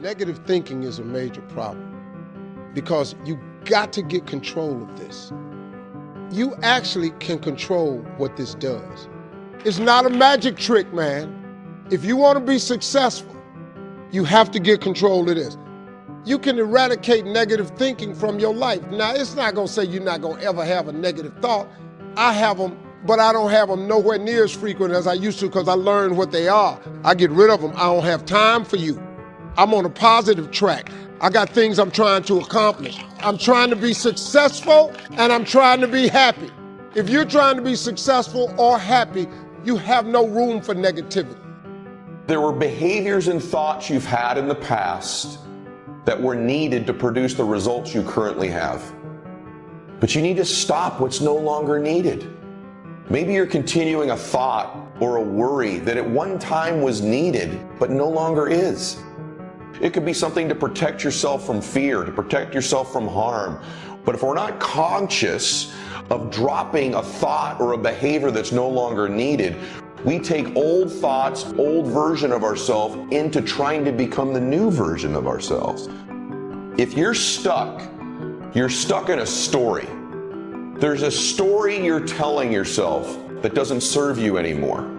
Negative thinking is a major problem because you got to get control of this. You actually can control what this does. It's not a magic trick, man. If you want to be successful, you have to get control of this. You can eradicate negative thinking from your life. Now, it's not going to say you're not going to ever have a negative thought. I have them, but I don't have them nowhere near as frequent as I used to because I learned what they are. I get rid of them. I don't have time for you. I'm on a positive track. I got things I'm trying to accomplish. I'm trying to be successful and I'm trying to be happy. If you're trying to be successful or happy, you have no room for negativity. There were behaviors and thoughts you've had in the past that were needed to produce the results you currently have. But you need to stop what's no longer needed. Maybe you're continuing a thought or a worry that at one time was needed, but no longer is. It could be something to protect yourself from fear, to protect yourself from harm. But if we're not conscious of dropping a thought or a behavior that's no longer needed, we take old thoughts, old version of ourselves into trying to become the new version of ourselves. If you're stuck in a story. There's a story you're telling yourself that doesn't serve you anymore.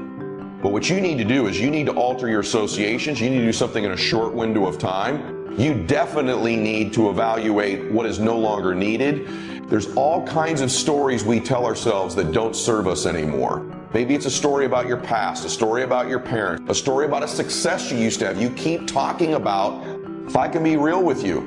But what you need to do is you need to alter your associations. You need to do something in a short window of time. You definitely need to evaluate what is no longer needed. There's all kinds of stories we tell ourselves that don't serve us anymore. Maybe it's a story about your past, a story about your parents, a story about a success you used to have. You keep talking about, if I can be real with you,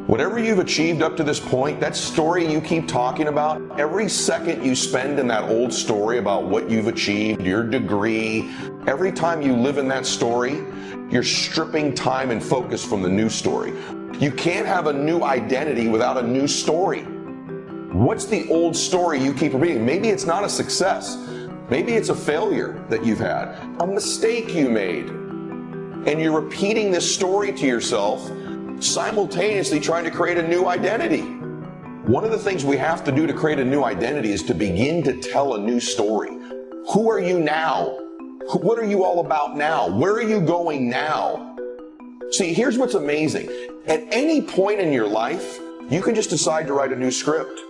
whatever you've achieved up to this point, that story you keep talking about, every second you spend in that old story about what you've achieved, your degree, every time you live in that story, you're stripping time and focus from the new story. You can't have a new identity without a new story. What's the old story you keep repeating? Maybe it's not a success. Maybe it's a failure that you've had, a mistake you made. And you're repeating this story to yourself, simultaneously trying to create a new identity. One of the things we have to do to create a new identity is to begin to tell a new story. Who are you now? What are you all about now? Where are you going now? See, here's what's amazing. At any point in your life, you can just decide to write a new script.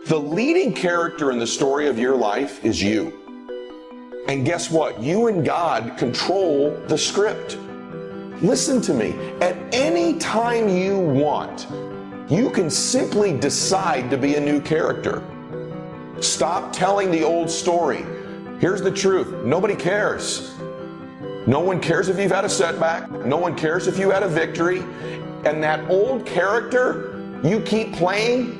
The leading character in the story of your life is you. And guess what? You and God control the script. Listen to me. At any time you want, you can simply decide to be a new character. Stop telling the old story. Here's the truth. Nobody cares. No one cares if you've had a setback. No one cares if you had a victory. And that old character you keep playing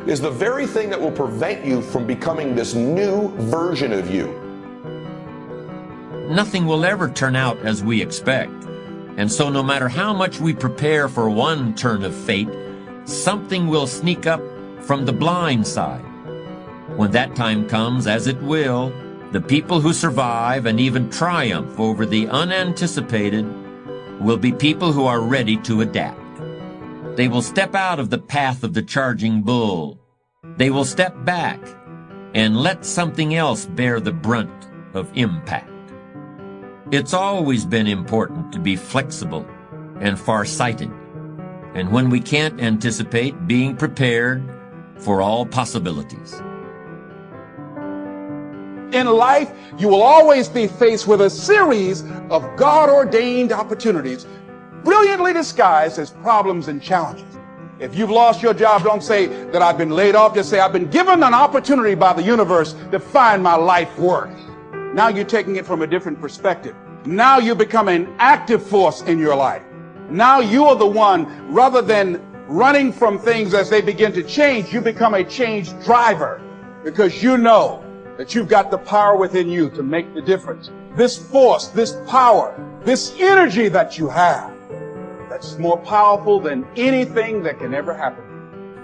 is the very thing that will prevent you from becoming this new version of you. Nothing will ever turn out as we expect. And so no matter how much we prepare for one turn of fate, something will sneak up from the blind side. When that time comes, as it will, the people who survive and even triumph over the unanticipated will be people who are ready to adapt. They will step out of the path of the charging bull. They will step back and let something else bear the brunt of impact. It's always been important to be flexible and far-sighted, and when we can't anticipate, being prepared for all possibilities. In life, you will always be faced with a series of God-ordained opportunities, brilliantly disguised as problems and challenges. If you've lost your job, don't say that I've been laid off. Just say I've been given an opportunity by the universe to find my life work. Now you're taking it from a different perspective. Now you become an active force in your life. Now you are the one, rather than running from things as they begin to change, you become a change driver because you know that you've got the power within you to make the difference. This force, this power, this energy that you have, that's more powerful than anything that can ever happen.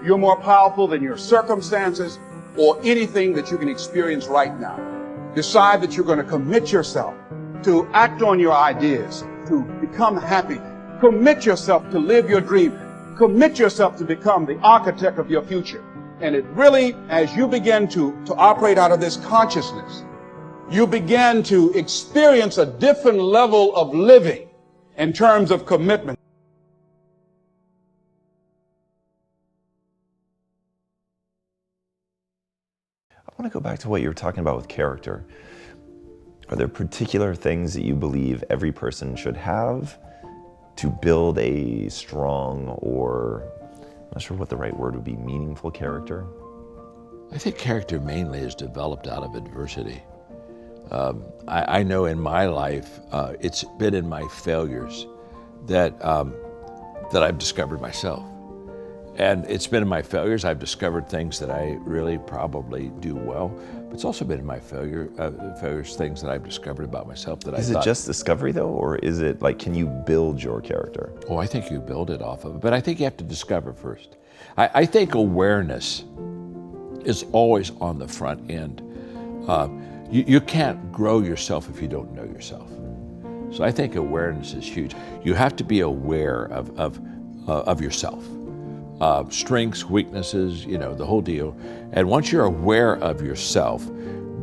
You're more powerful than your circumstances or anything that you can experience right now. Decide that you're going to commit yourself to act on your ideas, to become happy. Commit yourself to live your dream. Commit yourself to become the architect of your future. And it really, as you begin to operate out of this consciousness, you begin to experience a different level of living in terms of commitment. want to go back to what you were talking about with character. Are there particular things that you believe every person should have to build a strong, or I'm not sure what the right word would be, meaningful character? I think character mainly is developed out of adversity. I know in my life, it's been in my failures that I've discovered myself. And it's been in my failures I've discovered things that I really probably do well, but it's also been in my failures things that I've discovered about myself that Is it just discovery though, or is it like, can you build your character? Oh, I think you build it off of it, but I think you have to discover first. I think awareness is always on the front end. You can't grow yourself if you don't know yourself. So I think awareness is huge. You have to be aware of yourself. Strengths, weaknesses, the whole deal. And once you're aware of yourself,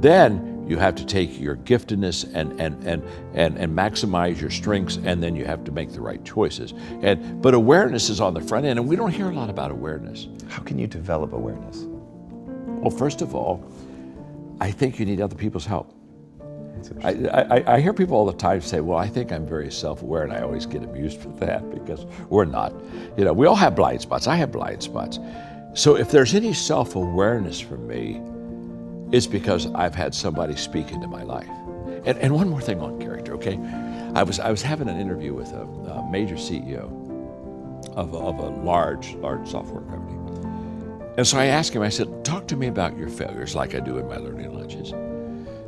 then you have to take your giftedness and maximize your strengths, and then you have to make the right choices. But awareness is on the front end, and we don't hear a lot about awareness. How can you develop awareness? Well, first of all, I think you need other people's help. I hear people all the time say, well, I think I'm very self-aware, and I always get amused with that because we're not. We all have blind spots. I have blind spots. So if there's any self-awareness for me, it's because I've had somebody speak into my life. And one more thing on character, okay? I was having an interview with a major CEO of a large software company. And so I asked him, I said, talk to me about your failures like I do in my learning lunches.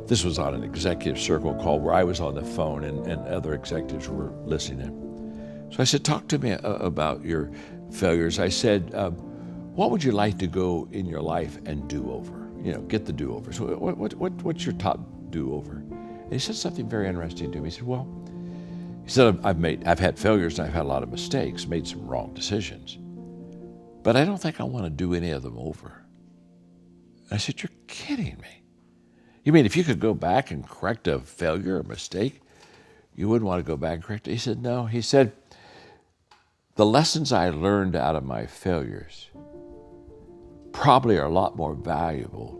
This was on an executive circle call where I was on the phone and other executives were listening in. So I said, talk to me about your failures. I said, what would you like to go in your life and do over? Get the do-over. So what's your top do-over? And he said something very interesting to me. He said, I've had failures and I've had a lot of mistakes, made some wrong decisions, but I don't think I want to do any of them over. And I said, you're kidding me. You mean if you could go back and correct a failure or mistake, you wouldn't want to go back and correct it? He said, no. He said, the lessons I learned out of my failures probably are a lot more valuable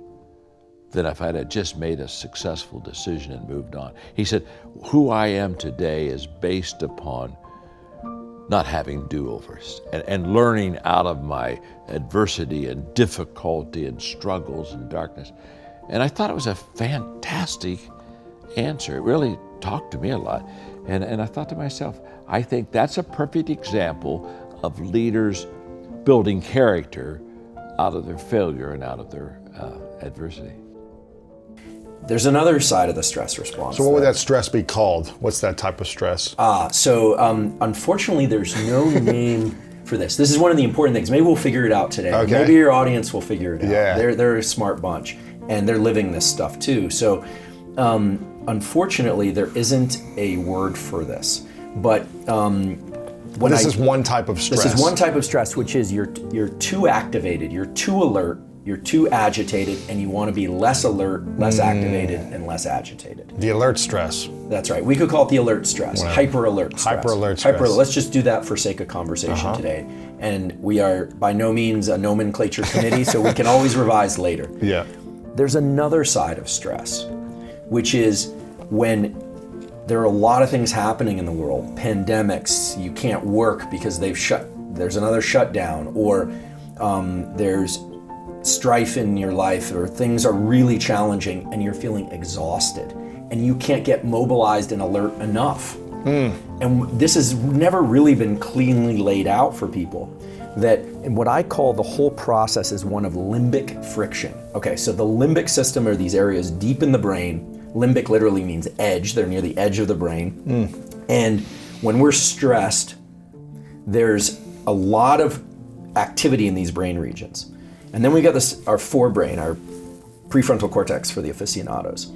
than if I'd had just made a successful decision and moved on. He said, who I am today is based upon not having do-overs and learning out of my adversity and difficulty and struggles and darkness. And I thought it was a fantastic answer. It really talked to me a lot. And I thought to myself, I think that's a perfect example of leaders building character out of their failure and out of their adversity. There's another side of the stress response. So what would that stress be called? What's that type of stress? Unfortunately, there's no name for this. This is one of the important things. Maybe we'll figure it out today. Okay. Maybe your audience will figure it out. Yeah. They're a smart bunch, and they're living this stuff too. So unfortunately, there isn't a word for this. But this is one type of stress. This is one type of stress, which is you're too activated, you're too alert, you're too agitated, and you want to be less alert, less activated, and less agitated. The alert stress. That's right. We could call it the alert stress, hyper alert stress. Hyper alert stress. Let's just do that for sake of conversation today. And we are by no means a nomenclature committee, so we can always revise later. Yeah. There's another side of stress, which is when there are a lot of things happening in the world, pandemics, you can't work because there's another shutdown, or there's strife in your life, or things are really challenging and you're feeling exhausted and you can't get mobilized and alert enough. And this has never really been cleanly laid out for people. That in what I call the whole process is one of limbic friction. Okay, so the limbic system are these areas deep in the brain. Limbic literally means edge. They're near the edge of the brain. And when we're stressed, there's a lot of activity in these brain regions. And then we got our forebrain, our prefrontal cortex for the aficionados.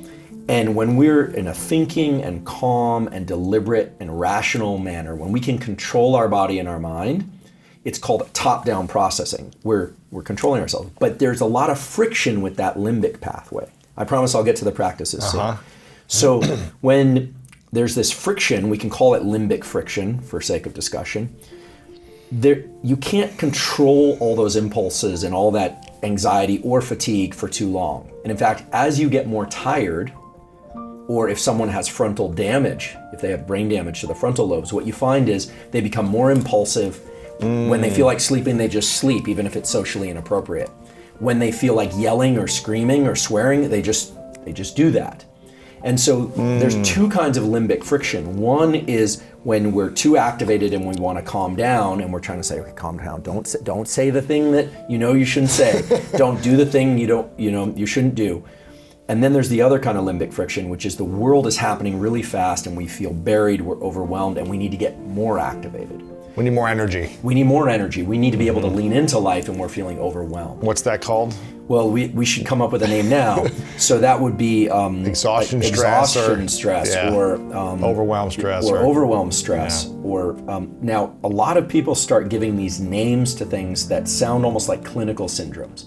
And when we're in a thinking and calm and deliberate and rational manner, when we can control our body and our mind, it's called top-down processing. We're controlling ourselves. But there's a lot of friction with that limbic pathway. I promise I'll get to the practices soon. So when there's this friction, we can call it limbic friction for sake of discussion. you can't control all those impulses and all that anxiety or fatigue for too long. And in fact, as you get more tired, or if someone has frontal damage, if they have brain damage to the frontal lobes, what you find is they become more impulsive. When they feel like sleeping, they just sleep, even if it's socially inappropriate. When they feel like yelling or screaming or swearing, they just do that. And so there's two kinds of limbic friction. One is when we're too activated and we want to calm down, and we're trying to say, okay, calm down. Don't say the thing that you shouldn't say. Don't do the thing you shouldn't do. And then there's the other kind of limbic friction, which is the world is happening really fast and we feel buried, we're overwhelmed, and we need to get more activated. We need more energy. We need more energy. We need to be able to lean into life, and we're feeling overwhelmed. What's that called? Well, we should come up with a name now. So that would be exhaustion stress, yeah. or overwhelm stress, or overwhelm stress, or now a lot of people start giving these names to things that sound almost like clinical syndromes,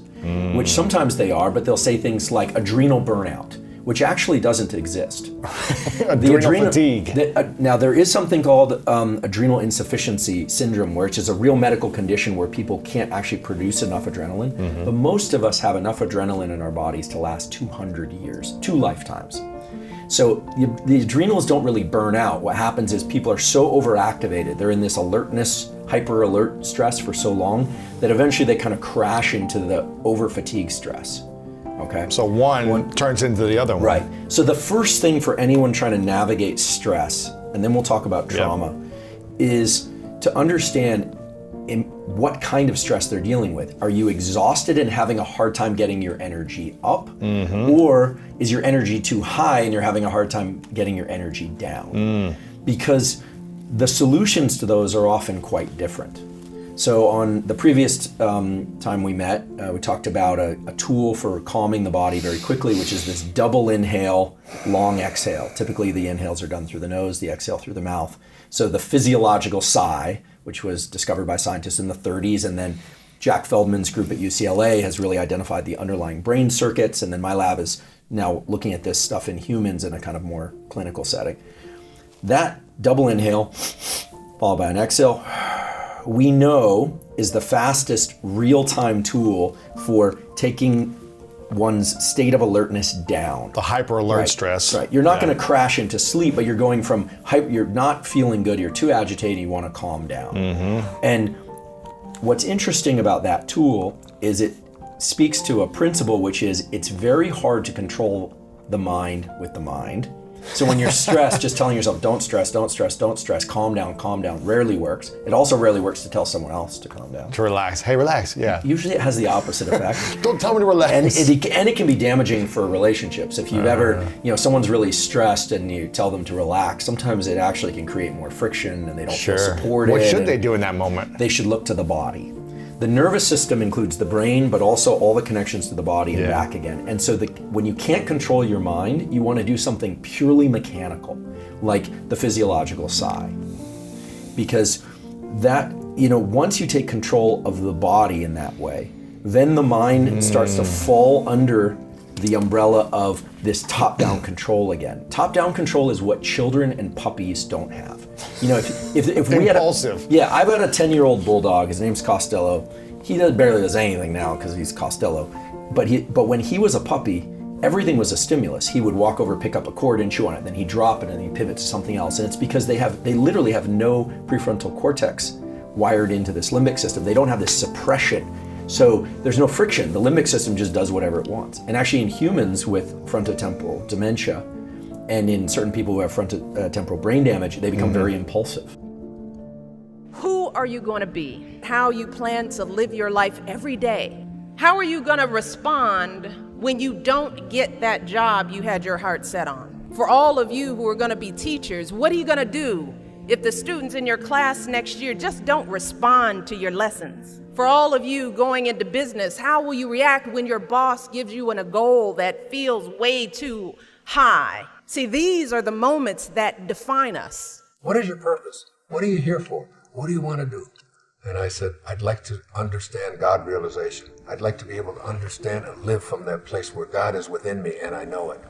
which sometimes they are, but they'll say things like adrenal burnout, which actually doesn't exist. Adrenal fatigue. Now there is something called adrenal insufficiency syndrome, which is a real medical condition where people can't actually produce enough adrenaline. But most of us have enough adrenaline in our bodies to last 200 years, 2 lifetimes. So the adrenals don't really burn out. What happens is people are so overactivated, they're in this alertness, hyper alert stress for so long that eventually they kind of crash into the over fatigue stress. Okay. So one turns into the other one. Right. So the first thing for anyone trying to navigate stress, and then we'll talk about trauma, is to understand in what kind of stress they're dealing with. Are you exhausted and having a hard time getting your energy up? Or is your energy too high and you're having a hard time getting your energy down? Because the solutions to those are often quite different. So on the previous time we met, we talked about a tool for calming the body very quickly, which is this double inhale, long exhale. Typically the inhales are done through the nose, the exhale through the mouth. So the physiological sigh, which was discovered by scientists in the 30s, and then Jack Feldman's group at UCLA has really identified the underlying brain circuits, and then my lab is now looking at this stuff in humans in a kind of more clinical setting. That double inhale, followed by an exhale, we know is the fastest real-time tool for taking one's state of alertness down. The hyper alert stress. Right. You're not going to crash into sleep, but you're going from you're not feeling good, you're too agitated, you want to calm down. And what's interesting about that tool is it speaks to a principle, which is it's very hard to control the mind with the mind. So when you're stressed, just telling yourself, don't stress, don't stress, don't stress, calm down, rarely works. It also rarely works to tell someone else to calm down. To relax. Hey, relax, yeah. Usually it has the opposite effect. Don't tell me to relax. And it can be damaging for relationships. If you've ever, someone's really stressed and you tell them to relax, sometimes it actually can create more friction and they don't feel supported. What should they do in that moment? They should look to the body. The nervous system includes the brain, but also all the connections to the body and back again. And so when you can't control your mind, you want to do something purely mechanical, like the physiological sigh. Because that, once you take control of the body in that way, then the mind starts to fall under the umbrella of this top-down control again. Top-down control is what children and puppies don't have. If we had I've got a 10-year-old bulldog. His name's Costello. He barely does anything now because he's Costello. But when he was a puppy, everything was a stimulus. He would walk over, pick up a cord, and chew on it. Then he'd drop it, and he'd pivot to something else. And it's because they literally have no prefrontal cortex wired into this limbic system. They don't have this suppression. So there's no friction. The limbic system just does whatever it wants. And actually in humans with frontotemporal dementia, and in certain people who have frontotemporal brain damage, they become very impulsive. Who are you going to be? How you plan to live your life every day? How are you going to respond when you don't get that job you had your heart set on? For all of you who are going to be teachers, what are you going to do if the students in your class next year just don't respond to your lessons? For all of you going into business, how will you react when your boss gives you a goal that feels way too high? See, these are the moments that define us. What is your purpose? What are you here for? What do you want to do? And I said, I'd like to understand God realization. I'd like to be able to understand and live from that place where God is within me and I know it.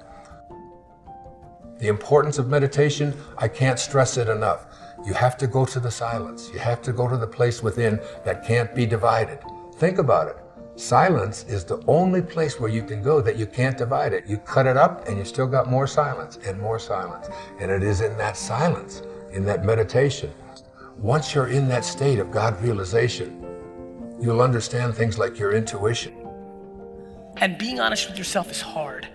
The importance of meditation, I can't stress it enough. You have to go to the silence. You have to go to the place within that can't be divided. Think about it. Silence is the only place where you can go that you can't divide it. You cut it up and you still got more silence and more silence. And it is in that silence, in that meditation. Once you're in that state of God realization, you'll understand things like your intuition. And being honest with yourself is hard.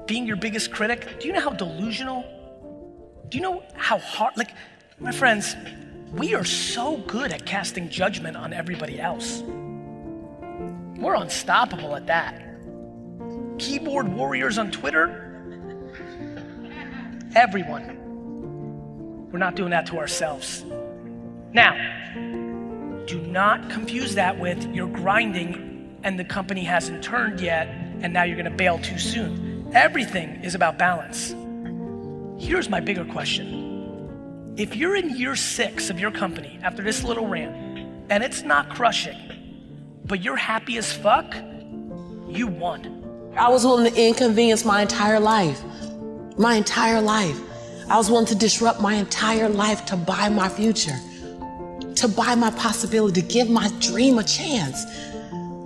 Being your biggest critic, do you know how delusional? Do you know how hard, like, my friends, we are so good at casting judgment on everybody else. We're unstoppable at that. Keyboard warriors on Twitter, everyone. We're not doing that to ourselves. Now, do not confuse that with you're grinding and the company hasn't turned yet and now you're gonna bail too soon. Everything is about balance. Here's my bigger question. If you're in year 6 of your company after this little rant and it's not crushing, but you're happy as fuck, you won. I was willing to inconvenience my entire life. My entire life. I was willing to disrupt my entire life to buy my future, to buy my possibility, to give my dream a chance.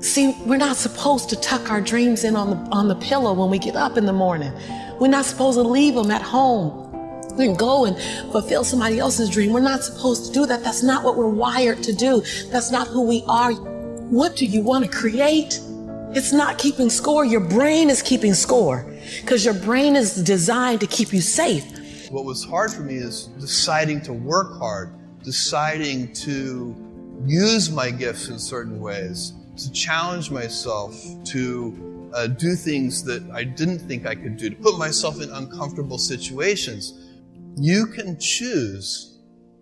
See, we're not supposed to tuck our dreams in on the pillow when we get up in the morning. We're not supposed to leave them at home. We can go and fulfill somebody else's dream. We're not supposed to do that. That's not what we're wired to do. That's not who we are. What do you want to create? It's not keeping score. Your brain is keeping score because your brain is designed to keep you safe. What was hard for me is deciding to work hard, deciding to use my gifts in certain ways, to challenge myself, to do things that I didn't think I could do, to put myself in uncomfortable situations. You can choose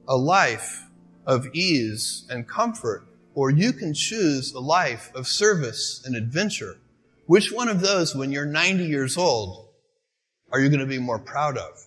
a life of ease and comfort, or you can choose a life of service and adventure. Which one of those, when you're 90 years old, are you going to be more proud of?